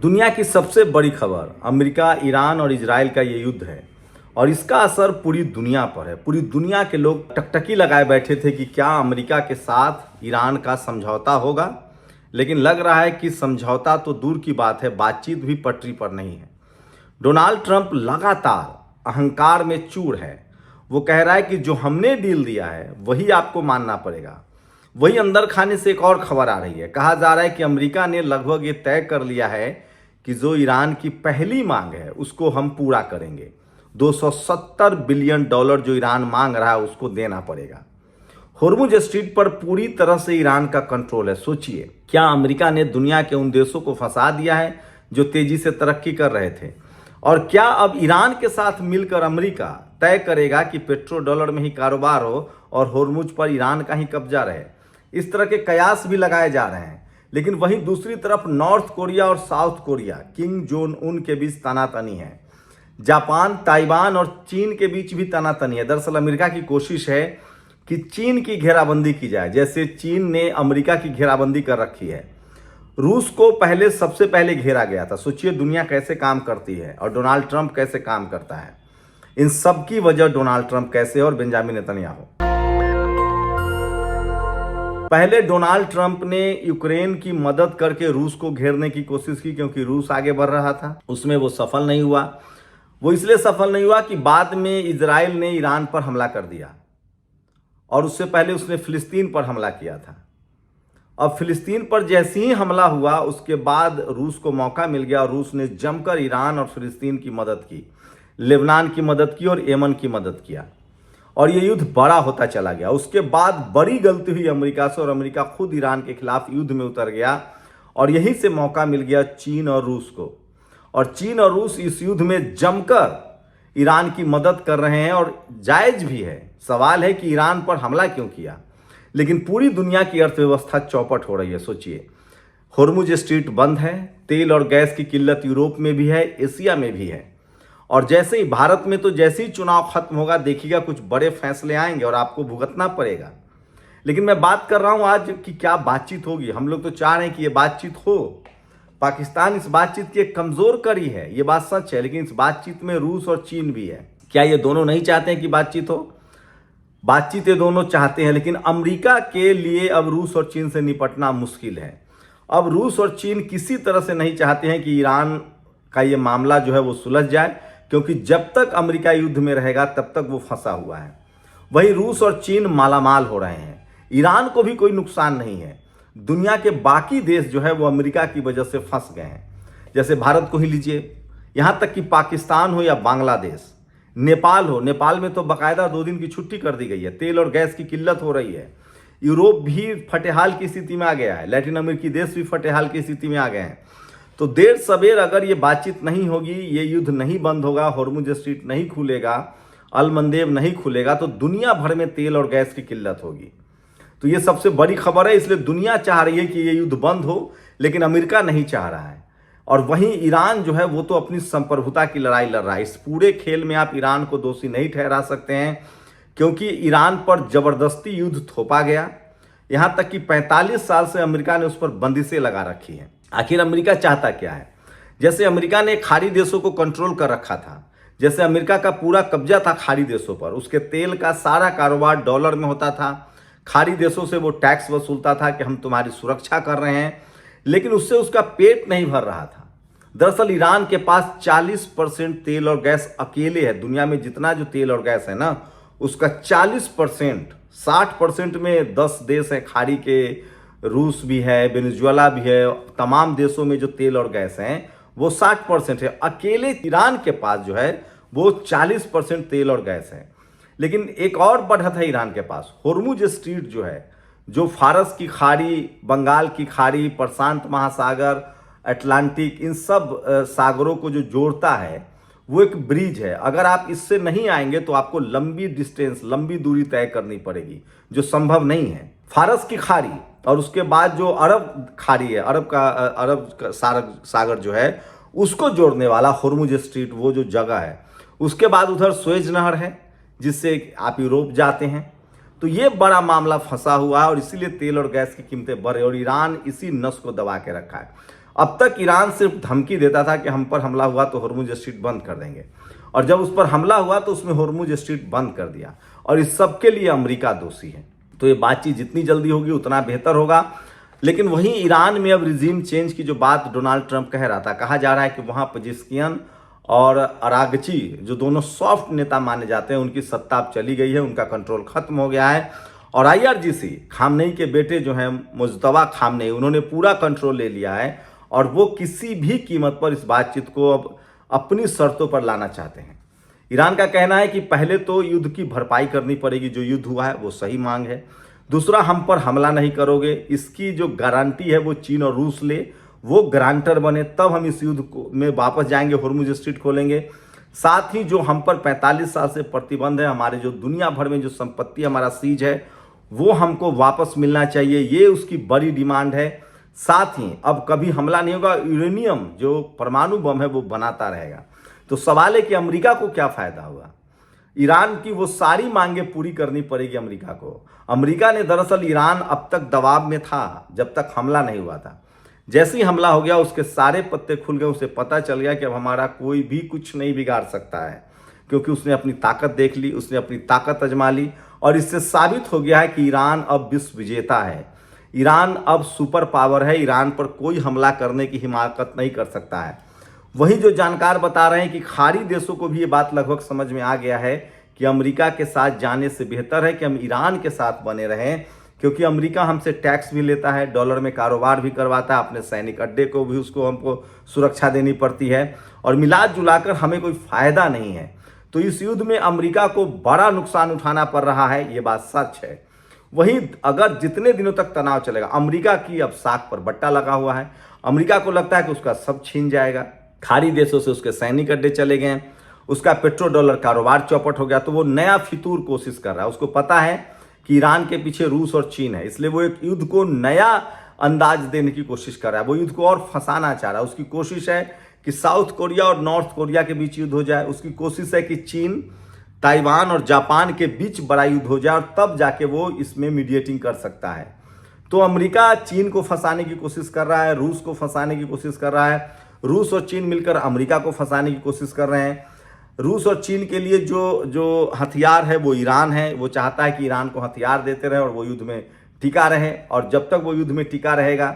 दुनिया की सबसे बड़ी खबर अमेरिका, ईरान और इजराइल का ये युद्ध है और इसका असर पूरी दुनिया पर है। पूरी दुनिया के लोग टकटकी लगाए बैठे थे कि क्या अमेरिका के साथ ईरान का समझौता होगा, लेकिन लग रहा है कि समझौता तो दूर की बात है, बातचीत भी पटरी पर नहीं है। डोनाल्ड ट्रंप लगातार अहंकार में चूर है। वो कह रहा है कि जो हमने डील दिया है वही आपको मानना पड़ेगा। वही अंदर खाने से एक और खबर आ रही है। कहा जा रहा है कि अमेरिका ने लगभग ये तय कर लिया है कि जो ईरान की पहली मांग है उसको हम पूरा करेंगे। 270 बिलियन डॉलर जो ईरान मांग रहा है उसको देना पड़ेगा। होर्मुज स्ट्रीट पर पूरी तरह से ईरान का कंट्रोल है। सोचिए, क्या अमेरिका ने दुनिया के उन देशों को फंसा दिया है जो तेजी से तरक्की कर रहे थे? और क्या अब ईरान के साथ मिलकर अमेरिका तय करेगा कि पेट्रो डॉलर में ही कारोबार हो और होर्मुज पर ईरान का ही कब्जा रहे? इस तरह के कयास भी लगाए जा रहे हैं। लेकिन वहीं दूसरी तरफ नॉर्थ कोरिया और south Korea, Kim Jong Un के बीच तनातनी है। जापान, ताइवान और चीन के बीच भी तनातनी है। दरअसल अमेरिका की कोशिश है कि चीन की घेराबंदी की जाए, जैसे चीन ने अमेरिका की घेराबंदी कर रखी है। रूस को सबसे पहले घेरा गया था। सोचिए दुनिया कैसे काम करती है और डोनाल्ड ट्रंप कैसे काम करता है। इन सब की वजह डोनाल्ड ट्रंप कैसे और बेंजामिन नेतन्याहू। पहले डोनाल्ड ट्रंप ने यूक्रेन की मदद करके रूस को घेरने की कोशिश की, क्योंकि रूस आगे बढ़ रहा था। उसमें वो सफल नहीं हुआ। वो इसलिए सफल नहीं हुआ कि बाद में इजराइल ने ईरान पर हमला कर दिया और उससे पहले उसने फिलिस्तीन पर हमला किया था। अब फिलिस्तीन पर जैसे ही हमला हुआ उसके बाद रूस को मौका मिल गया और रूस ने जमकर ईरान और फिलिस्तीन की मदद की, लेबनान की मदद की और यमन की मदद किया और ये युद्ध बड़ा होता चला गया। उसके बाद बड़ी गलती हुई अमेरिका से और अमेरिका खुद ईरान के खिलाफ युद्ध में उतर गया और यहीं से मौका मिल गया चीन और रूस को। और चीन और रूस इस युद्ध में जमकर ईरान की मदद कर रहे हैं और जायज भी है। सवाल है कि ईरान पर हमला क्यों किया, लेकिन पूरी दुनिया की अर्थव्यवस्था चौपट हो रही है। सोचिए, होर्मुज स्ट्रीट बंद है, तेल और गैस की किल्लत यूरोप में भी है, एशिया में भी है। और जैसे ही भारत में तो जैसे ही चुनाव खत्म होगा देखिएगा कुछ बड़े फैसले आएंगे और आपको भुगतना पड़ेगा। लेकिन मैं बात कर रहा हूं आज कि क्या बातचीत होगी। हम लोग तो चाह रहे हैं कि ये बातचीत हो। पाकिस्तान इस बातचीत की एक कमजोर कड़ी है, ये बात सच है, लेकिन इस बातचीत में रूस और चीन भी है। क्या ये दोनों नहीं चाहते हैं कि बातचीत हो? बातचीत ये दोनों चाहते हैं, लेकिन अमेरिका के लिए अब रूस और चीन से निपटना मुश्किल है। अब रूस और चीन किसी तरह से नहीं चाहते हैं कि ईरान का ये मामला जो है वो सुलझ जाए, क्योंकि जब तक अमेरिका युद्ध में रहेगा तब तक वो फंसा हुआ है। वहीं रूस और चीन मालामाल हो रहे हैं। ईरान को भी कोई नुकसान नहीं है। दुनिया के बाकी देश जो है वो अमेरिका की वजह से फंस गए हैं। जैसे भारत को ही लीजिए, यहाँ तक कि पाकिस्तान हो या बांग्लादेश, नेपाल हो, नेपाल में तो बाकायदा 2 दिन की छुट्टी कर दी गई है। तेल और गैस की किल्लत हो रही है। यूरोप भी फटेहाल की स्थिति में आ गया है। लैटिन अमेरिकी देश भी फटेहाल की स्थिति में आ गए हैं। तो देर सवेर अगर ये बातचीत नहीं होगी, ये युद्ध नहीं बंद होगा, होर्मुज स्ट्रीट नहीं खुलेगा, अलमंदेब नहीं खुलेगा, तो दुनिया भर में तेल और गैस की किल्लत होगी। तो ये सबसे बड़ी खबर है। इसलिए दुनिया चाह रही है कि ये युद्ध बंद हो, लेकिन अमेरिका नहीं चाह रहा है। और वहीं ईरान जो है वो तो अपनी संप्रभुता की लड़ाई लड़ रहा है। इस पूरे खेल में आप ईरान को दोषी नहीं ठहरा सकते हैं, क्योंकि ईरान पर जबरदस्ती युद्ध थोपा गया। यहाँ तक कि 45 साल से अमेरिका ने उस पर बंदिशें लगा रखी हैं। आखिर अमेरिका चाहता क्या है? जैसे अमेरिका ने खाड़ी देशों को कंट्रोल कर रखा था, जैसे अमेरिका का पूरा कब्जा था खाड़ी देशों पर, उसके तेल का सारा कारोबार डॉलर में होता था। खाड़ी देशों से वो टैक्स वसूलता था कि हम तुम्हारी सुरक्षा कर रहे हैं, लेकिन उससे उसका पेट नहीं भर रहा था। दरअसल ईरान के पास 40% तेल और गैस अकेले है। दुनिया में जितना जो तेल और गैस है ना, उसका 40%, 60% में 10 देश हैं खाड़ी के, रूस भी है, वेनेजुएला भी है। तमाम देशों में जो तेल और गैस हैं वो 60% है। अकेले ईरान के पास जो है वो 40% तेल और गैस है। लेकिन एक और बढ़त है ईरान के पास। होर्मुज स्ट्रीट जो है, जो फारस की खाड़ी, बंगाल की खाड़ी, प्रशांत महासागर, अटलांटिक, इन सब सागरों को जो जोड़ता है वो एक ब्रिज है। अगर आप इससे नहीं आएंगे तो आपको लंबी डिस्टेंस, लंबी दूरी तय करनी पड़ेगी, जो संभव नहीं है। फारस की खाड़ी और उसके बाद जो अरब खाड़ी है, अरब का सागर जो है, उसको जोड़ने वाला होर्मुज स्ट्रीट वो जो जगह है। उसके बाद उधर सुएज नहर है जिससे आप यूरोप जाते हैं। तो ये बड़ा मामला फंसा हुआ है और इसीलिए तेल और गैस की कीमतें बढ़ रही है और ईरान इसी नस को दबा के रखा है। अब तक ईरान सिर्फ धमकी देता था कि हम पर हमला हुआ तो होर्मुज स्ट्रीट बंद कर देंगे, और जब उस पर हमला हुआ तो उसमें होर्मुज स्ट्रीट बंद कर दिया, और इस सब के लिए अमेरिका दोषी है। तो ये बातचीत जितनी जल्दी होगी उतना बेहतर होगा। लेकिन वहीं ईरान में अब रिजीम चेंज की जो बात डोनाल्ड ट्रंप कह रहा था, कहा जा रहा है कि वहाँ पजेश्कियन और अरागची जो दोनों सॉफ्ट नेता माने जाते हैं, उनकी सत्ता अब चली गई है, उनका कंट्रोल खत्म हो गया है, और IRGC खामनेई के बेटे जो हैं मुज्तबा खामनेई, उन्होंने पूरा कंट्रोल ले लिया है, और वो किसी भी कीमत पर इस बातचीत को अब अपनी शर्तों पर लाना चाहते हैं। ईरान का कहना है कि पहले तो युद्ध की भरपाई करनी पड़ेगी, जो युद्ध हुआ है वो सही मांग है। दूसरा, हम पर हमला नहीं करोगे, इसकी जो गारंटी है वो चीन और रूस ले, वो गारंटर बने, तब हम इस युद्ध में वापस जाएंगे, होर्मुज स्ट्रीट खोलेंगे। साथ ही जो हम पर 45 साल से प्रतिबंध है, हमारे जो दुनिया भर में जो संपत्ति हमारा सीज है वो हमको वापस मिलना चाहिए, ये उसकी बड़ी डिमांड है। साथ ही अब कभी हमला नहीं होगा, यूरेनियम जो परमाणु बम है वो बनाता रहेगा। तो सवाल है कि अमेरिका को क्या फायदा होगा? ईरान की वो सारी मांगे पूरी करनी पड़ेगी अमेरिका को। अमेरिका ने दरअसल ईरान अब तक दबाव में था जब तक हमला नहीं हुआ था। जैसे ही हमला हो गया उसके सारे पत्ते खुल गए, उसे पता चल गया कि अब हमारा कोई भी कुछ नहीं बिगाड़ सकता है, क्योंकि उसने अपनी ताकत देख ली, उसने अपनी ताकत आजमा ली, और इससे साबित हो गया है कि ईरान अब विश्व विजेता है। ईरान अब सुपर पावर है, ईरान पर कोई हमला करने की हिमाकत नहीं कर सकता है। वहीं जो जानकार बता रहे हैं कि खाड़ी देशों को भी ये बात लगभग समझ में आ गया है कि अमेरिका के साथ जाने से बेहतर है कि हम ईरान के साथ बने रहें, क्योंकि अमेरिका हमसे टैक्स भी लेता है, डॉलर में कारोबार भी करवाता है, अपने सैनिक अड्डे को भी उसको हमको सुरक्षा देनी पड़ती है, और मिला जुलाकर हमें कोई फायदा नहीं है। तो इस युद्ध में अमेरिका को बड़ा नुकसान उठाना पड़ रहा है, ये बात सच है। वहीं अगर जितने दिनों तक तनाव चलेगा, अमेरिका की अब साख पर बट्टा लगा हुआ है, अमेरिका को लगता है कि उसका सब छीन जाएगा, खाड़ी देशों से उसके सैनिक अड्डे चले गए, उसका पेट्रो डॉलर कारोबार चौपट हो गया, तो वो नया फितूर कोशिश कर रहा है। उसको पता है कि ईरान के पीछे रूस और चीन है, इसलिए वो एक युद्ध को नया अंदाज देने की कोशिश कर रहा है, वो युद्ध को और फंसाना चाह रहा है। उसकी कोशिश है कि साउथ कोरिया और नॉर्थ कोरिया के बीच युद्ध हो जाए, उसकी कोशिश है कि चीन, ताइवान और जापान के बीच बड़ा युद्ध हो जाए, और तब जाके वो इसमें मीडिएटिंग कर सकता है। तो अमेरिका चीन को फंसाने की कोशिश कर रहा है, रूस को फंसाने की कोशिश कर रहा है, रूस और चीन मिलकर अमेरिका को फंसाने की कोशिश कर रहे हैं। रूस और चीन के लिए जो हथियार है वो ईरान है, वो चाहता है कि ईरान को हथियार देते रहे और वो युद्ध में टिका रहे, और जब तक वो युद्ध में टिका रहेगा,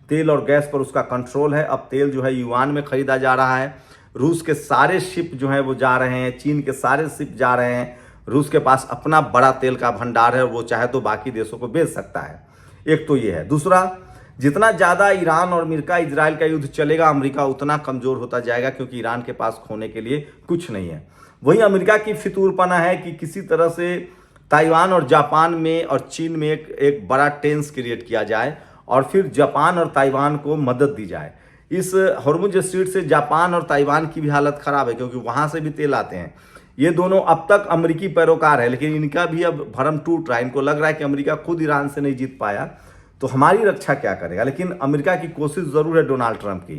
तेल और गैस पर उसका कंट्रोल है। अब तेल जो है युआन में खरीदा जा रहा है, रूस के सारे शिप जो हैं वो जा रहे हैं, चीन के सारे शिप जा रहे हैं, रूस के पास अपना बड़ा तेल का भंडार है, वो चाहे तो बाकी देशों को बेच सकता है। एक तो ये है। दूसरा, जितना ज़्यादा ईरान और अमेरिका इजराइल का युद्ध चलेगा, अमेरिका उतना कमज़ोर होता जाएगा, क्योंकि ईरान के पास खोने के लिए कुछ नहीं है। वहीं अमेरिका की फितूरपना है कि किसी तरह से ताइवान और जापान में और चीन में एक बड़ा टेंस क्रिएट किया जाए, और फिर जापान और ताइवान को मदद दी जाए। इस होर्मुज स्ट्रीट से जापान और ताइवान की भी हालत ख़राब है, क्योंकि वहाँ से भी तेल आते हैं। ये दोनों अब तक अमेरिकी पैरोकार है, लेकिन इनका भी अब भरम टूट रहा है। इनको लग रहा है कि अमेरिका खुद ईरान से नहीं जीत पाया तो हमारी रक्षा क्या करेगा। लेकिन अमेरिका की कोशिश ज़रूर है डोनाल्ड ट्रंप की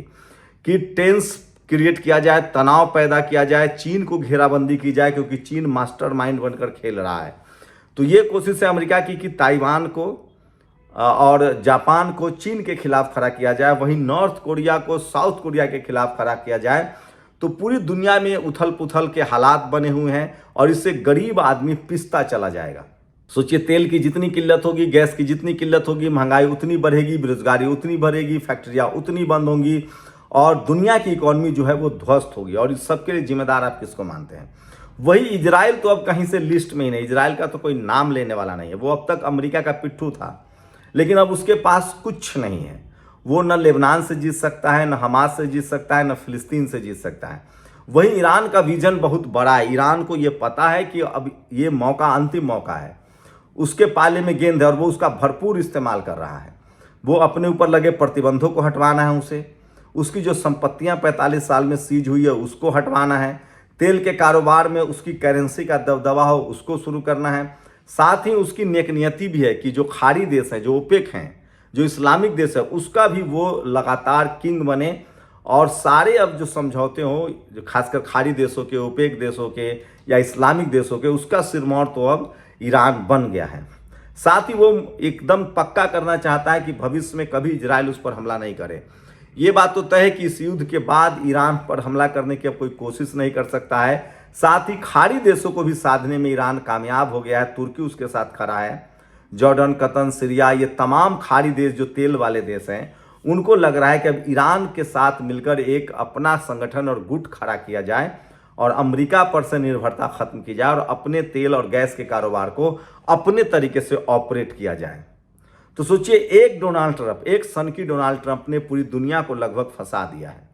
कि टेंस क्रिएट किया जाए, तनाव पैदा किया जाए, चीन को घेराबंदी की जाए, क्योंकि चीन मास्टरमाइंड बनकर खेल रहा है। तो ये कोशिश है अमेरिका की कि ताइवान को और जापान को चीन के खिलाफ खड़ा किया जाए, वहीं नॉर्थ कोरिया को साउथ कोरिया के खिलाफ खड़ा किया जाए। तो पूरी दुनिया में उथल पुथल के हालात बने हुए हैं, और इससे गरीब आदमी पिसता चला जाएगा। सोचिए, तेल की जितनी किल्लत होगी, गैस की जितनी किल्लत होगी, महंगाई उतनी बढ़ेगी, बेरोजगारी उतनी बढ़ेगी, फैक्ट्रियाँ उतनी बंद होंगी, और दुनिया की इकॉनमी जो है वो ध्वस्त होगी। और इस सब के लिए जिम्मेदार आप किसको मानते हैं? वही इजराइल तो अब कहीं से लिस्ट में ही नहीं, इजराइल का तो कोई नाम लेने वाला नहीं है। वो अब तक अमेरिका का पिट्ठू था, लेकिन अब उसके पास कुछ नहीं है। वो न लेबनान से जीत सकता है, न हमास से जीत सकता है, न फिलिस्तीन से जीत सकता है। वहीं ईरान का विजन बहुत बड़ा है। ईरान को ये पता है कि अब ये मौका अंतिम मौका है, उसके पाले में गेंद है, और वो उसका भरपूर इस्तेमाल कर रहा है। वो अपने ऊपर लगे प्रतिबंधों को हटवाना है उसे, उसकी जो संपत्तियां 45 साल में सीज हुई है उसको हटवाना है, तेल के कारोबार में उसकी करेंसी का दबदबा हो उसको शुरू करना है। साथ ही उसकी नेकनियति भी है कि जो खाड़ी देश हैं, जो ओपेक हैं, जो इस्लामिक देश है, उसका भी वो लगातार किंग बने, और सारे अब जो समझौते हों, जो खासकर खाड़ी देशों के, ओपेक देशों के या इस्लामिक देशों के, उसका सिरमौर तो अब ईरान बन गया है। साथ ही वो एकदम पक्का करना चाहता है कि भविष्य में कभी इजराइल उस पर हमला नहीं करे। ये बात तो तय है कि इस युद्ध के बाद ईरान पर हमला करने की अब कोई कोशिश नहीं कर सकता है। साथ ही खाड़ी देशों को भी साधने में ईरान कामयाब हो गया है। तुर्की उसके साथ खड़ा है। जॉर्डन, कतर, सीरिया, ये तमाम खाड़ी देश जो तेल वाले देश हैं, उनको लग रहा है कि अब ईरान के साथ मिलकर एक अपना संगठन और गुट खड़ा किया जाए और अमेरिका पर से निर्भरता खत्म की जाए और अपने तेल और गैस के कारोबार को अपने तरीके से ऑपरेट किया जाए। तो सोचिए, एक सन की डोनाल्ड ट्रंप ने पूरी दुनिया को लगभग फंसा दिया है।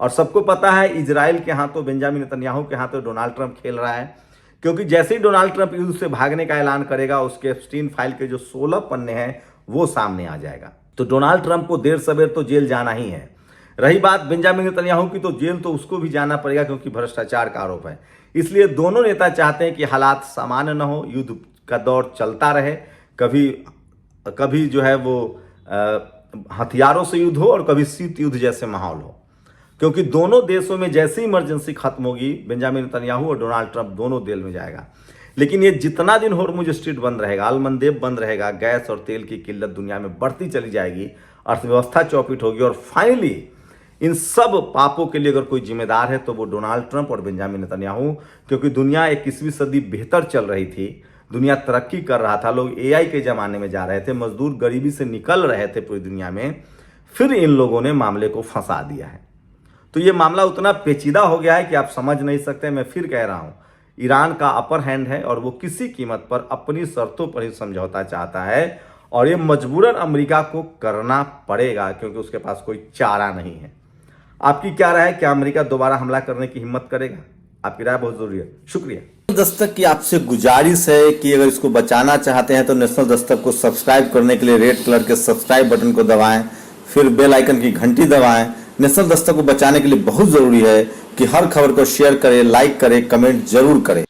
और सबको पता है इजराइल के हाथों, बेंजामिन नेतन्याहू के हाथों डोनाल्ड ट्रंप खेल रहा है, क्योंकि जैसे ही डोनाल्ड ट्रंप युद्ध से भागने का ऐलान करेगा, उसके एप्स्टीन फाइल के जो 16 पन्ने हैं वो सामने आ जाएगा। तो डोनाल्ड ट्रंप को देर सवेर तो जेल जाना ही है। रही बात बेंजामिन नेतन्याहू की, तो जेल तो उसको भी जाना पड़ेगा, क्योंकि भ्रष्टाचार का आरोप है। इसलिए दोनों नेता चाहते हैं कि हालात सामान्य न हो, युद्ध का दौर चलता रहे, कभी जो है वो हथियारों से युद्ध हो और कभी शीत युद्ध जैसे माहौल हो, क्योंकि दोनों देशों में जैसी इमरजेंसी खत्म होगी, बेंजामिन नेतन्याहू और डोनाल्ड ट्रंप दोनों जेल में जाएगा। लेकिन ये जितना दिन होर्मुज स्ट्रीट बंद रहेगा, अलमंदेब बंद रहेगा, गैस और तेल की किल्लत दुनिया में बढ़ती चली जाएगी, अर्थव्यवस्था चौपट होगी और फाइनली इन सब पापों के लिए अगर कोई जिम्मेदार है तो वो डोनाल्ड ट्रंप और बेंजामिन नेतन्याहू, क्योंकि दुनिया 21वीं सदी बेहतर चल रही थी, दुनिया तरक्की कर रहा था, लोग एआई के ज़माने में जा रहे थे, मजदूर गरीबी से निकल रहे थे पूरी दुनिया में, फिर इन लोगों ने मामले को फंसा दिया है। तो ये मामला उतना पेचीदा हो गया है कि आप समझ नहीं सकते। मैं फिर कह रहा हूँ, ईरान का अपर हैंड है और वो किसी कीमत पर अपनी शर्तों पर ही समझौता चाहता है और ये मजबूरन अमेरिका को करना पड़ेगा, क्योंकि उसके पास कोई चारा नहीं है। आपकी क्या राय है? क्या अमेरिका दोबारा हमला करने की हिम्मत करेगा? आपकी राय बहुत जरूरी है। शुक्रिया। दस्तक की आपसे गुजारिश है कि अगर इसको बचाना चाहते हैं तो नेशनल दस्तक को सब्सक्राइब करने के लिए रेड कलर के सब्सक्राइब बटन को दबाएं, फिर बेल आइकन की घंटी दबाएं। नेशनल दस्तक को बचाने के लिए बहुत जरूरी है कि हर खबर को शेयर करें, लाइक करें, कमेंट जरूर करें।